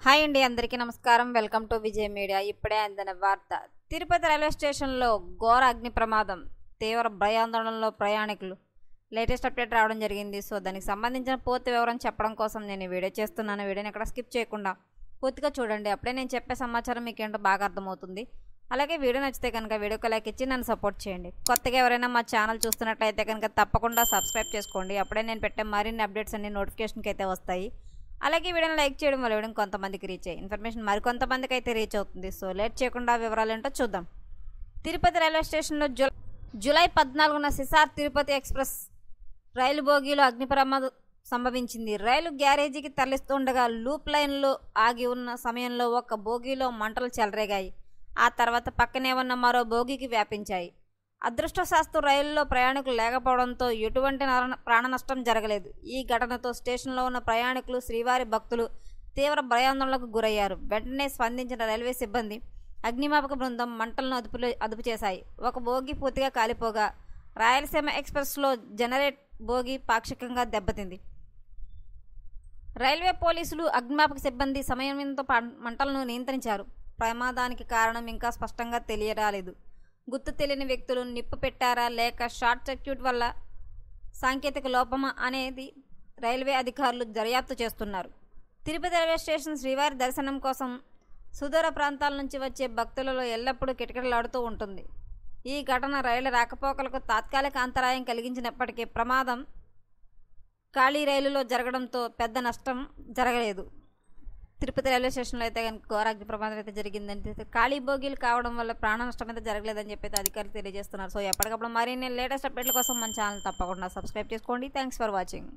Hi అండి, అందరికీ నమస్కారం. Welcome to Vijay media. ఇప్పుడే అందిన వార్త. తిరుపతి రైల్వే స్టేషన్లో ఘోర అగ్ని ప్రమాదం, తీవ్ర భయాందోళనలో ప్రయాణికులు. లేటెస్ట్ అప్డేట్ రావడం జరిగింది. సో దానికి సంబంధించిన పూర్తి వివరం చెప్పడం కోసం నేను ఈ వీడియో చేస్తున్నాను. వీడియోని ఎక్కడ స్కిప్ చేయకుండా పూర్తిగా చూడండి. అప్పుడే నేను చెప్పే సమాచారం మీకు ఏంటో బాగా అర్థమవుతుంది. అలాగే వీడియో నచ్చితే కనుక వీడియోకి లైక్ ఇచ్చి నన్ను సపోర్ట్ చేయండి. కొత్తగా ఎవరైనా మా ఛానల్ చూస్తున్నట్లయితే కనుక తప్పకుండా సబ్స్క్రైబ్ చేసుకోండి. అప్పుడే నేను పెట్టే మరిన్ని అప్డేట్స్ అన్ని నోటిఫికేషన్కి అయితే వస్తాయి. అలాగే వీడియోని లైక్ చేయడం వల్ల వీడియో కొంతమందికి రీచ్ అయ్యి ఇన్ఫర్మేషన్ మరికొంతమందికి అయితే రీచ్ అవుతుంది. సో లేట్ చేయకుండా వివరాలు ఏంటో చూద్దాం. తిరుపతి రైల్వే స్టేషన్లో జూలై 14న సిసార్ తిరుపతి ఎక్స్ప్రెస్ రైలు బోగీలో అగ్ని ప్రమాదం సంభవించింది. రైలు గ్యారేజీకి తరలిస్తుండగా లూప్ లైన్లో ఆగి ఉన్న సమయంలో ఒక బోగీలో మంటలు చెలరేగాయి. ఆ తర్వాత పక్కనే ఉన్న మరో బోగీకి వ్యాపించాయి. అదృష్టశాస్తు రైలులో ప్రయాణికులు లేకపోవడంతో ఎటువంటి ప్రాణ నష్టం జరగలేదు. ఈ ఘటనతో స్టేషన్లో ఉన్న ప్రయాణికులు, శ్రీవారి భక్తులు తీవ్ర భయాందోళనకు గురయ్యారు. వెంటనే స్పందించిన రైల్వే సిబ్బంది, అగ్నిమాపక బృందం మంటలను అదుపు చేశాయి. ఒక బోగి పూర్తిగా కాలిపోగా రాయలసీమ ఎక్స్ప్రెస్లో జనరేట్ బోగి పాక్షికంగా దెబ్బతింది. రైల్వే పోలీసులు, అగ్నిమాపక సిబ్బంది సమయంతో మంటలను నియంత్రించారు. ప్రమాదానికి కారణం ఇంకా స్పష్టంగా తెలియరాలేదు. గుర్తు తెలియని వ్యక్తులు నిప్పు పెట్టారా లేక షార్ట్ సర్క్యూట్ వల్ల సాంకేతిక లోపమా అనేది రైల్వే అధికారులు దర్యాప్తు చేస్తున్నారు. తిరుపతి రైల్వే స్టేషన్ శ్రీవారి దర్శనం కోసం సుదూర ప్రాంతాల నుంచి వచ్చే భక్తులలో ఎల్లప్పుడూ కిటకిటలాడుతూ ఉంటుంది. ఈ ఘటన రైలు రాకపోకలకు తాత్కాలిక అంతరాయం కలిగించినప్పటికీ ప్రమాదం ఖాళీ రైలులో జరగడంతో పెద్ద నష్టం జరగలేదు. తిరుపతి రైల్వే స్టేషన్లో అయితే కనుక ఘోర అగ్ని ప్రమాదం అయితే జరిగిందని, ఖాళీ బోగీలు కావడం వల్ల ప్రాణ నష్టం అయితే జరగలేదని చెప్పి అధికారులు తెలియజేస్తున్నారు. సో ఎప్పటికప్పుడు మరిన్ని లేటెస్ట్ అప్డేట్ల కోసం మన ఛానల్ తప్పకుండా సబ్స్క్రైబ్ చేసుకోండి. Thanks for watching.